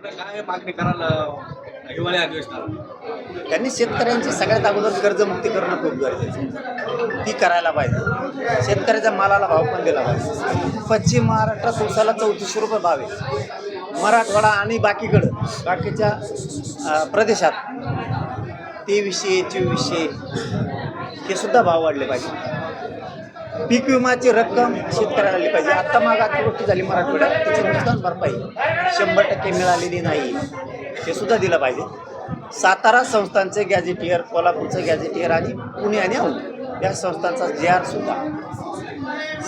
काय मागणी करायला हिवाळी अधिवेशनाला? त्यांनी शेतकऱ्यांची सगळ्यात अगोदर कर्जमुक्ती करणं खूप गरजेचं आहे. ती करायला पाहिजे. शेतकऱ्याच्या मालाला भाव पण दिला पाहिजे. पश्चिम महाराष्ट्रात उसाला 3400 रुपये भाव आहे. मराठवाडा आणि बाकीच्या प्रदेशात 2300 2400 हे सुद्धा भाव वाढले पाहिजे. पीक विमाची रक्कम शेतकऱ्याला आली पाहिजे. आत्ता मागाची गोष्ट झाली मराठवाड्यात, त्याची नुकसान भरपाई 100% मिळालेली नाही, हे सुद्धा दिलं पाहिजे. सातारा संस्थांचे गॅझेटियर, कोल्हापूरचं गॅझेटियर आणि पुणे आणि औंध या संस्थांचा JR सुद्धा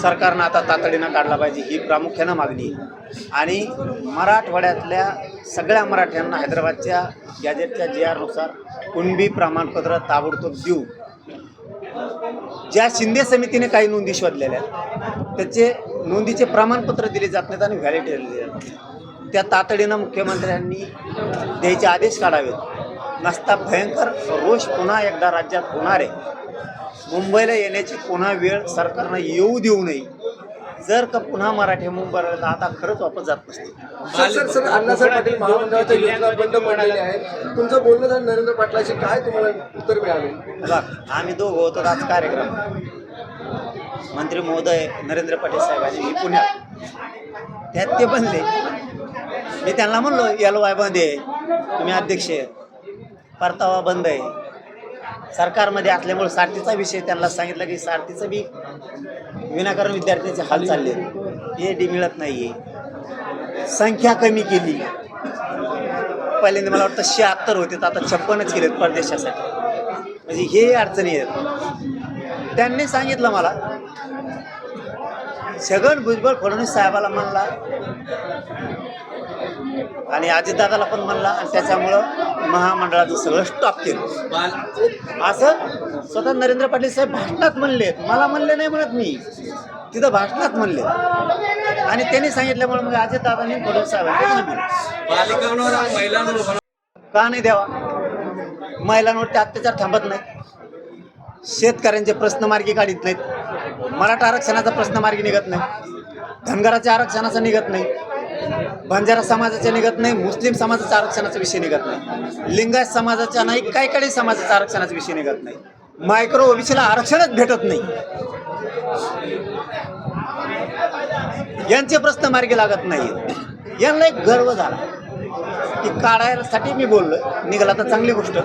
सरकारनं आता तातडीनं काढला पाहिजे, ही प्रामुख्यानं मागणी आहे. आणि मराठवाड्यातल्या सगळ्या मराठ्यांना हैदराबादच्या गॅझेटच्या JR कुणबी प्रमाणपत्र ताबडतोब देऊ. ज्या शिंदे समितीने काही नोंदी शोधलेल्या त्याचे नोंदीचे प्रमाणपत्र दिले जात नाहीत आणि व्हॅलिडिटी दिले जात नाही. त्या तातडीनं मुख्यमंत्र्यांनी द्यायचे आदेश काढावेत. नसता भयंकर रोष पुन्हा एकदा राज्यात होणार आहे. मुंबईला येण्याची पुन्हा वेळ सरकारनं येऊ देऊ नये. जर का पुन्हा मराठी मुंबईला तर आता खरंच वापस जात नसते. सर अण्णासाहेब पाटील महामंडळाच्या योजना बंद पडलेली आहे. तुमचं बोलणं झालं नरेंद्र पाटलाशी, काय तुम्हाला उत्तर मिळाले? बघा, आम्ही दोघं होतो आज कार्यक्रम. मंत्री महोदय नरेंद्र पाटील साहेबांनी मी पुण्यात, त्यात ते बनले. मी त्यांना म्हणलो LY बंद आहे, तुम्ही अध्यक्ष आहे, परतावा बंद आहे. सरकारमध्ये असल्यामुळे सारथीचा विषय त्यांना सांगितलं की सारथीचं बी विनाकारण विद्यार्थ्यांचे हाल चालले, PhD मिळत नाही आहे. संख्या कमी केली. पहिल्यांदा मला वाटतं 76 होते, तर आता 56च केलेत परदेशासाठी. म्हणजे हे अडचणी आहेत. त्यांनी सांगितलं मला, छगन भुजबळ फडणवीस साहेबाला म्हणला आणि अजितदादाला पण म्हणला आणि त्याच्यामुळं महामंडळाचं सगळं स्टॉप केलं असं स्वतः नरेंद्र पाटील साहेब भाषणात म्हणलेत. मला म्हणले नाही म्हणत मी, तिथं भाषणात म्हणले. आणि त्यांनी सांगितल्यामुळे मग अजितदादांनी फडणवीस साहेबांनी बालिकांवर महिलांवर का नाही द्यावा? महिलांवरती अत्याचार थांबत नाही. शेतकऱ्यांचे प्रश्न मार्गी काढत नाहीत. मराठा आरक्षणाचा प्रश्न मार्गी निघत नाही. धनगराच्या आरक्षणाचा निघत नाही. बंजारा समाजाच्या निघत नाही. मुस्लिम समाजाच्या आरक्षणाचा विषय निघत नाही. लिंगायत समाजाच्या नाही, काही समाजाच्या आरक्षणाचा विषय निघत नाही. मायक्रो ओबीसीला आरक्षणच भेटत नाही. यांचे प्रश्न मार्गी लागत नाही. यांना एक गर्व झाला की काढायसाठी मी बोललो, निघाला तर चांगली गोष्ट.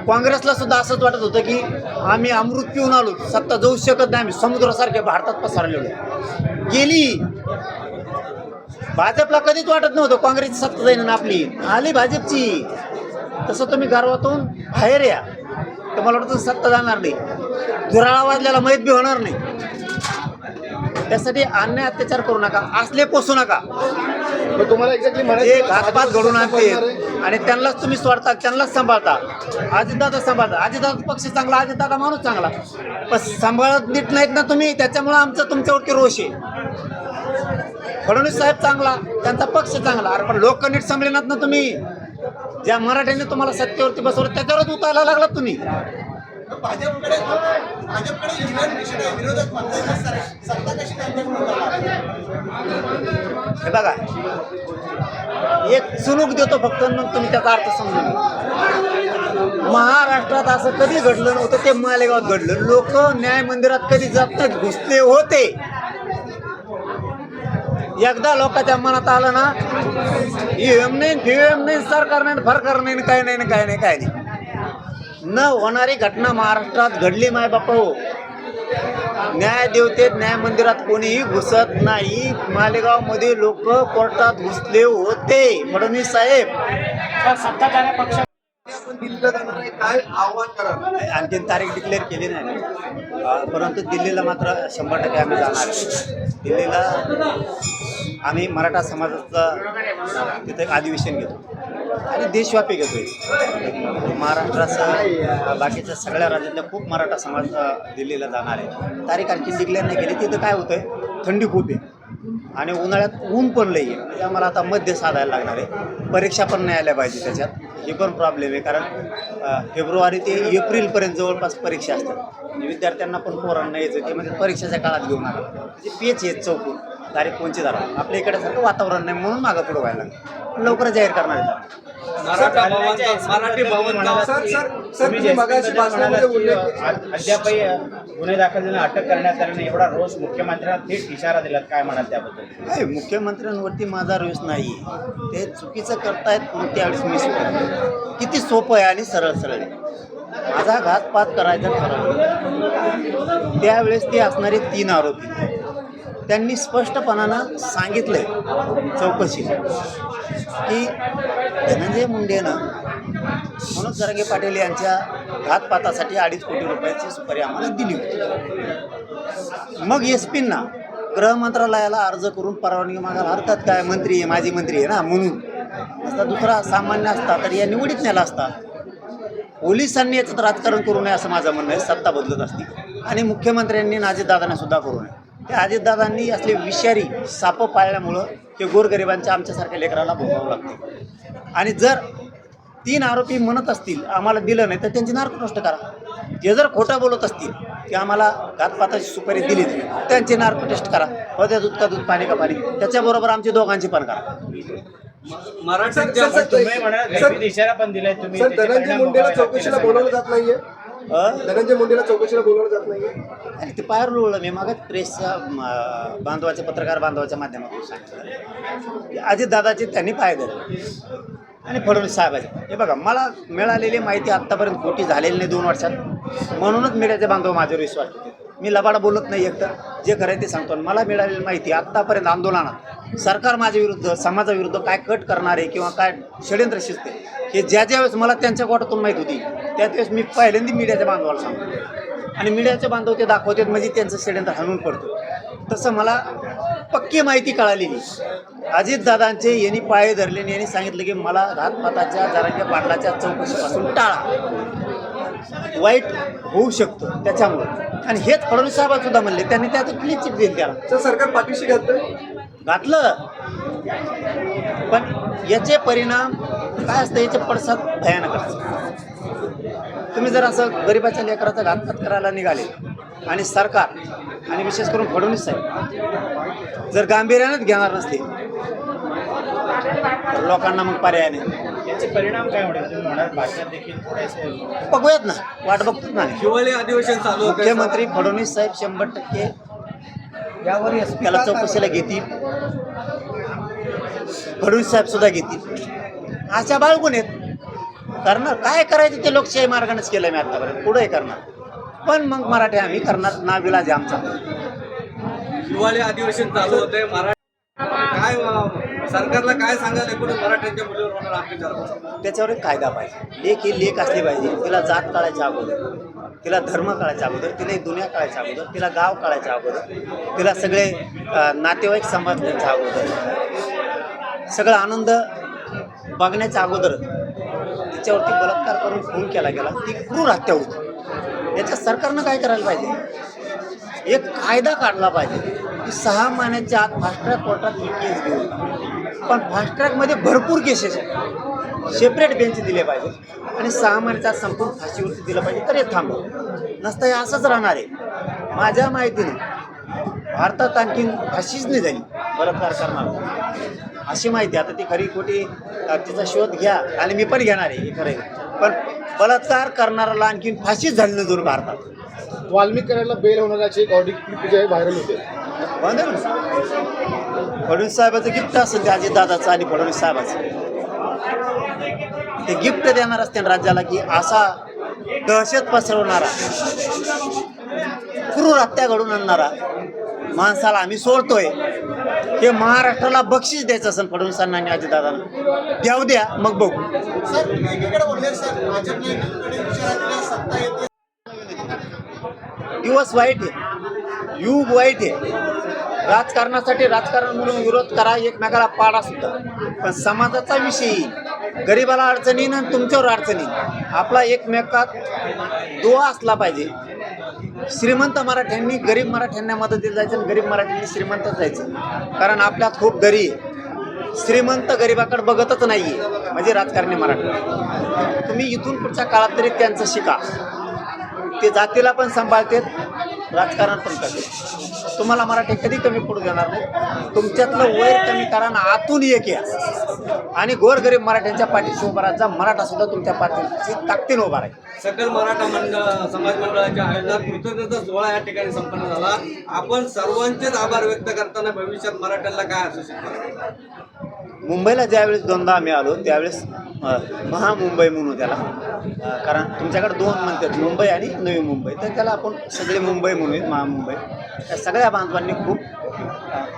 काँग्रेसला सुद्धा असंच वाटत होतं की आम्ही अमृत पिऊन आलो, सत्ता जाऊ शकत नाही, आम्ही समुद्रासारखे भारतात पसरलेलो. गेली. भाजपला कधीच वाटत नव्हतं काँग्रेसची सत्ता जाईन आपली, आली भाजपची. तसं तुम्ही गर्वातून बाहेर या, तर मला वाटतं सत्ता जाणार नाही. धुराळा वाजल्याला माहीत बी होणार नाही. त्यासाठी अन्याय अत्याचार करू नका, असले पोसू नका. तुम्हाला एक्झॅक्टली जे घातपात घडून आणते आणि त्यांनाच तुम्ही सोडता, त्यांनाच सांभाळता. अजितदादा सांभाळता, अजितदादा पक्ष चांगला, अजितदादा माणूस चांगला, पण सांभाळत नीट नाहीत ना तुम्ही, त्याच्यामुळं आमचं तुमच्यावरती रोष आहे. फडणवीस साहेब चांगला, त्यांचा पक्ष चांगला, अरे पण लोक नीट सांभाळणार ना तुम्ही. ज्या मराठ्याने तुम्हाला सत्तेवरती बसवलं त्याच्यावरच उतारायला लागलात तुम्ही. हे बघा, एक चुनूक देतो फक्त, मग तुम्ही त्याचा अर्थ समजून घ्या. महाराष्ट्रात असं कधी घडलं नव्हतं, ते मालेगावात घडलं. लोक न्याय मंदिरात कधी जात नाहीत, घुसले होते. एकदा लोकांच्या मनात आलं ना, EVM नाही, FIVM नाही, सरकार नाही, फरकार नाही, काय नाही. न होणारी घटना महाराष्ट्रात घडली. माय बापा हो, न्याय देवतेत न्याय मंदिरात कोणीही घुसत नाही. मालेगावमध्ये लोक कोर्टात घुसले होते. फडणवीस साहेब काय आव्हान करा? आणखीन तारीख डिक्लेअर केली नाही, परंतु दिल्लीला मात्र 100% आम्ही जाणार. दिल्लीला आम्ही मराठा समाजाचं तिथे एक अधिवेशन घेतो आणि देशव्यापी घेतोय. महाराष्ट्रासह बाकीच्या सगळ्या राज्यातल्या खूप मराठा समाज दिल्लीला जाणार आहे. तारीख आणखी डिक्लेअर नाही केली. तिथं काय होतंय, थंडी खूप आहे आणि उन्हाळ्यात ऊन पण लई आहे. म्हणजे आम्हाला आता मध्य साधायला लागणार आहे. परीक्षा पण नाही आल्या पाहिजे त्याच्यात, हे पण प्रॉब्लेम आहे. कारण फेब्रुवारी ते एप्रिलपर्यंत जवळपास परीक्षा असतात. विद्यार्थ्यांना पण पोरांना यायचं ते म्हणजे परीक्षेच्या काळात घेऊन आलं म्हणजे पेच येत चौकून. तारीख कोणची दाखवा. आपल्या इकडे सारखं वातावरण नाही म्हणून मागं पुढं व्हायला लागलं. लवकर जाहीर करणार आहेत. मराठा भवनचा मराठी भवनचा सर तुम्ही मगाशी भाषणामध्ये उल्लेख अद्यापही गुन्हे दाखल झाले, अटक करण्यात आली नाही, एवढा रोष मुख्यमंत्र्यांना थेट इशारा दिला, काय म्हणाल त्याबद्दल? नाही, मुख्यमंत्र्यांवरती माझा रोष नाही आहे. ते चुकीचं करतायत मग त्यावेळेस मी स्वीकारतो. किती सोपं आहे आणि सरळ सरळ आहे. माझा घातपात करायचा ठरवलं त्यावेळेस ते असणारे 3 आरोपी त्यांनी स्पष्टपणानं सांगितलंय चौकशी की धनंजय मुंडेनं मनोज जरांगे पाटील यांच्या घातपातासाठी 2.5 कोटी रुपयाची सुपारी आम्हाला दिली होती. मग एसपींना गृह मंत्रालयाला अर्ज करून परवानगी मागायला हरकत काय? मंत्री आहे, माजी मंत्री आहे ना म्हणून. असता दुसरा सामान्य असता तर या निवडीत नेला असता. पोलिसांनी याचं राजकारण करू नये असं माझं म्हणणं आहे. सत्ता बदलत असती आणि मुख्यमंत्र्यांनी आणि अजितदादांना सुद्धा करू नये. त्या अजितदादांनी असले विषारी सापं पाळल्यामुळं हे गोरगरिबांच्या आमच्यासारख्या लेकराला भोगावं लागतं. आणि जर 3 आरोपी म्हणत असतील आम्हाला दिलं नाही तर त्यांची नार्को टेस्ट करा. ते जर खोटं बोलत असतील की आम्हाला घातपाताची सुपारी दिली त्यांची नार्को टेस्ट करा. होत्या दूध का दूध पाणी का पाणी. त्याच्याबरोबर आमची दोघांची पण करा. मराठ्यांच्या तुम्ही म्हणाल इशारा पण दिलाय तुम्ही. सर धनंजय मुंडेला चौकशीला बोलावलं जात नाहीये. धनंजय मुंडेला चौकशीला बोलावलं जात नाहीये. आणि ते पायर लोळलं. मी मागच प्रेसच्या बांधवाच्या पत्रकार बांधवाच्या माध्यमातून सांगितलं की अजितदादाचे त्यांनी पाय धरले आणि फडणवीस साहेबाचे. हे बघा मला मिळालेली माहिती आत्तापर्यंत खोटी झालेली नाही 2 वर्षात. म्हणूनच मीडियाचे बांधव माझ्यावर विश्वास ठेवते. मी लबाड बोलत नाही. एकतर जे खरं आहे ते सांगतो. मला मिळालेली माहिती आत्तापर्यंत आंदोलनात सरकार माझ्या विरुद्ध समाजाविरुद्ध काय कट करणार आहे किंवा काय षडयंत्र शिजते हे ज्या वेळेस मला त्यांच्या कोटातून माहीत होती त्या वेळेस मी पहिल्यांदा मीडियाच्या बांधवाला सांगतो आणि मीडियाचे बांधव ते दाखवतात म्हणजे त्यांचं षडयंत्र हाणून पडतो. तसं मला पक्की माहिती कळालेली. अजितदादांचे यांनी पाय धरले आणि यांनी सांगितलं की मला घातपाताच्या जरांगे पाटलाच्या चौकशीपासून टाळा, वाईट होऊ शकतं त्याच्यामुळं. आणि हेच फडणवीस साहेबांसुद्धा म्हणले. त्यांनी त्यात क्लीन चिट दिली त्याला. सर सरकार पाठीशी घातलं पण याचे परिणाम काय असतं याचे पडसाद भयानक असतात. तुम्ही जर असं गरिबाच्या लेकराचा घातपात करायला निघाले आणि सरकार आणि विशेष करून फडणवीस साहेब जर गांभीर्यानेच घेणार नसते तर लोकांना मग पर्याय नाही. याचे परिणाम काय होणार? तुम्ही म्हणाल भाषणात देखील थोडेसे बघूयात ना, वाट बघतोच ना. हिवाळी अधिवेशन चालू होतं. मुख्यमंत्री फडणवीस साहेब 100% यावर त्याला चौकशीला घेतील. फडणवीस साहेब सुद्धा घेतील. अशा बाळगून आहेत करणार. काय करायचं ते लोकशाही मार्गानेच केलं मी आतापर्यंत. पुढे करणार पण मग मराठी आम्ही करणार. नाविलाज आहे आमचा. हिवाळी अधिवेशन चालू होते. काय सरकारला काय सांगाल एकूण मराठ्यांच्या मुलीवर होणार अत्याचार? त्याच्यावर एक कायदा पाहिजे. लेख ही लेख असली पाहिजे. तिला जात कळायच्या अगोदर, तिला धर्म कळायच्या अगोदर, तिला एक दुनिया कळायच्या अगोदर, तिला गाव कळायच्या अगोदर, तिला सगळे नातेवाईक समजण्याच्या अगोदर, सगळा आनंद बघण्याच्या अगोदर तिच्यावरती बलात्कार करून खून केला गेला. ती क्रूर हत्या होती. याच्या सरकारनं काय करायला पाहिजे? एक कायदा काढला पाहिजे की 6 महिन्याच्या आत फास्ट ट्रॅक कोर्टात ही केस घेऊन. पण फास्ट ट्रॅकमध्ये भरपूर केसेस आहेत. सेपरेट बेंच दिले पाहिजे आणि 6 महिन्याच्या आत संपूर्ण फाशीवरती दिलं पाहिजे तर हे थांबव. नसतं हे असंच राहणार आहे. माझ्या माहितीनं भारतात आणखीन फाशीच नाही झाली बलात्कार करणार अशी माहिती. आता ती खरी खोटी तिचा शोध घ्या आणि मी पण घेणार आहे. हे खरं आहे. पण बलात्कार करणाऱ्याला आणखीन फाशीच झाली नाही भारतात. वाल्मिक करायला बेल होण्याची एक ऑडिओ क्लिप जे व्हायरल होते. फडणवीस साहेबाचं गिफ्ट असेल ते अजितदादाचं आणि फडणवीस साहेबाचं. ते गिफ्ट देणार असते राज्याला की असा दहशत पसरवणारा क्रूर हत्या घडून आणणारा माणसाला आम्ही सोडतोय. हे महाराष्ट्राला बक्षीस द्यायचं असेल फडणवीसांना आणि अजितदादांना. द्याव द्या मग बघू. दिवस वाईट आहे. युग वाईट आहे. राजकारणासाठी राजकारण म्हणून विरोध करा, एकमेकाला पाडा सुद्धा. पण समाजाचा विषय गरिबाला अडचणी ना तुमच्यावर अडचणी. आपला एकमेकात दुवा असला पाहिजे. श्रीमंत मराठ्यांनी गरीब मराठ्यांना मदत दिली जायचं आणि गरीब मराठ्यांनी श्रीमंतच जायचं. कारण आपल्यात खूप गरीब आहे. श्रीमंत गरिबाकडे बघतच नाही आहे म्हणजे राजकारणी मराठी. तुम्ही इथून पुढच्या काळात तरी त्यांचं शिका. ते जातीला पण सांभाळतात, राजकारण पण करतात. तुम्हाला मराठी कधी कमी पडू देणार नाही. तुमच्यातलं वैर कमी करा ना, आतून एक या आणि गोरगरीब मराठ्यांच्या पाठीशी उभा राहा. मराठा सुद्धा तुमच्या पाठीशी ताकदीने उभा राहील. सकल मराठा मंडळ समाज मंडळाच्या आयोजनात कृतज्ञता सोहळा या ठिकाणी संपन्न झाला. आपण सर्वांचेच आभार व्यक्त करताना भविष्यात मराठ्यांना काय असू शकतं? मुंबईला ज्यावेळेस दोनदा आम्ही आलो त्यावेळेस महामुंबई म्हणून त्याला, कारण तुमच्याकडे दोन म्हणतात, मुंबई आणि नवी मुंबई, तर त्याला आपण सगळे मुंबई म्हणूया, महामुंबई. त्या सगळ्या बांधवांनी खूप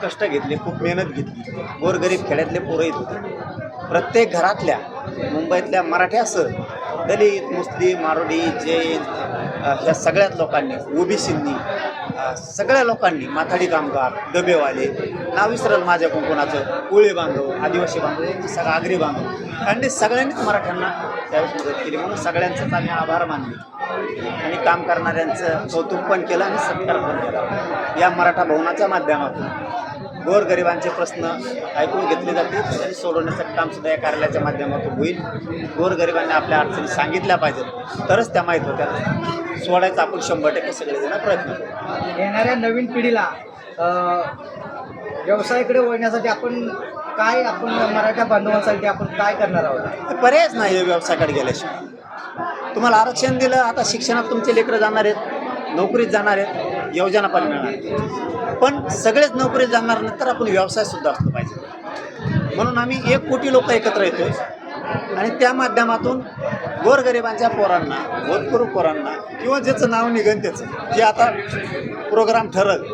कष्ट घेतले, खूप मेहनत घेतली. गोरगरीब खेड्यातले पोरं येत होते. प्रत्येक घरातल्या मुंबईतल्या मराठ्यासह दलित, मुस्लिम, मारोडी, जैन ह्या सगळ्याच लोकांनी, ओबीसींनी, सगळ्या लोकांनी, माथाडी कामगार, डबेवाले, नाव विसरल माझ्या कोकणाचं, कोळी बांधव, आदिवासी बांधव, यांची सगळं आगरी बांधव, आणि सगळ्यांनीच मराठ्यांना त्यावेळेस मदत केली. म्हणून सगळ्यांचंच आम्ही आभार मानले आणि काम करणाऱ्यांचं कौतुक पण केलं आणि सत्कार पण केला. या मराठा भवनाच्या माध्यमातून गोरगरिबांचे प्रश्न ऐकून घेतले जातील आणि सोडवण्याचं कामसुद्धा या कार्यालयाच्या माध्यमातून होईल. गोरगरिबांनी आपल्या अडचणी सांगितल्या पाहिजेत, तरच त्या माहीत होत्या. सोडायचा आपण 100% सगळेजण प्रयत्न करू. येणाऱ्या नवीन पिढीला व्यवसायाकडे वळण्यासाठी आपण मराठा बांधवांसाठी आपण काय करणार आहोत? पर्यायच नाही आहे व्यवसायाकडे गेल्याशिवाय. तुम्हाला आरक्षण दिलं, आता शिक्षणात तुमचे लेकरं जाणार आहेत, नोकरीत जाणार आहेत, योजना पण मिळणार, पण सगळेच नोकरीत जाणार नाही, तर आपण व्यवसायसुद्धा असलं पाहिजे. म्हणून आम्ही 1 कोटी लोक एकत्र येतो आणि त्या माध्यमातून गोरगरिबांच्या पोरांना, भूतपूर्व पोरांना, किंवा ज्याचं नाव निघन त्याचं, जे आता प्रोग्राम ठरल,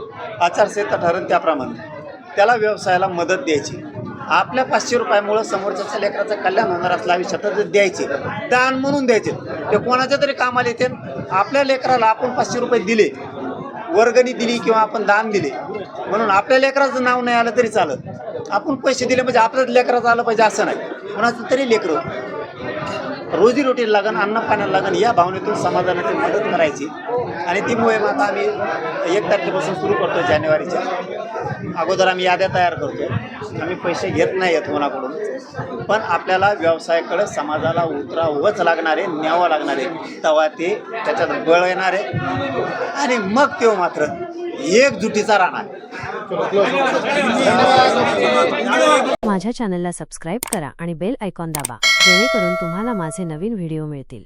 आचारसंहिता ठरल त्याप्रमाणे त्याला व्यवसायाला मदत द्यायची. आपल्या 500 रुपयामुळं समोरच्या लेकराचं कल्याण होणार असलं आयुष्यात तर द्यायचे, दान म्हणून द्यायचे. ते कोणाच्या तरी कामाला येते. आपल्या लेकराला आपण 500 रुपये दिले, वर्गणी दिली किंवा आपण दान दिले म्हणून आपल्या लेकराचं नाव नाही आलं तरी चालत. आपण पैसे दिले म्हणजे आपल्याच लेकराचं आलं पाहिजे असं नाही. कोणाचं तरी लेकरं रोजीरोटीला लागन, अन्न पाण्याला लागन, या भावनेतून समाजाची मदत करायची. आणि ती मोहीम आता आम्ही 1 तारखेपासून सुरू करतो. जानेवारीच्या अगोदर आम्ही याद्या तयार करतो. आम्ही पैसे घेत नाही आहेत कोणाकडून, पण आपल्याला व्यवसायाकडे समाजाला उतरावंच लागणार आहे, न्यावं लागणार आहे. तेव्हा ते त्याच्यात बळ येणार आहे आणि मग तेव्हा मात्र एकजुटीचा राहणार. माझ्या चॅनलला सबस्क्राईब करा आणि बेल आयकॉन दाबा, जेणेकरून तुम्हाला माझे नवीन व्हिडिओ मिळतील.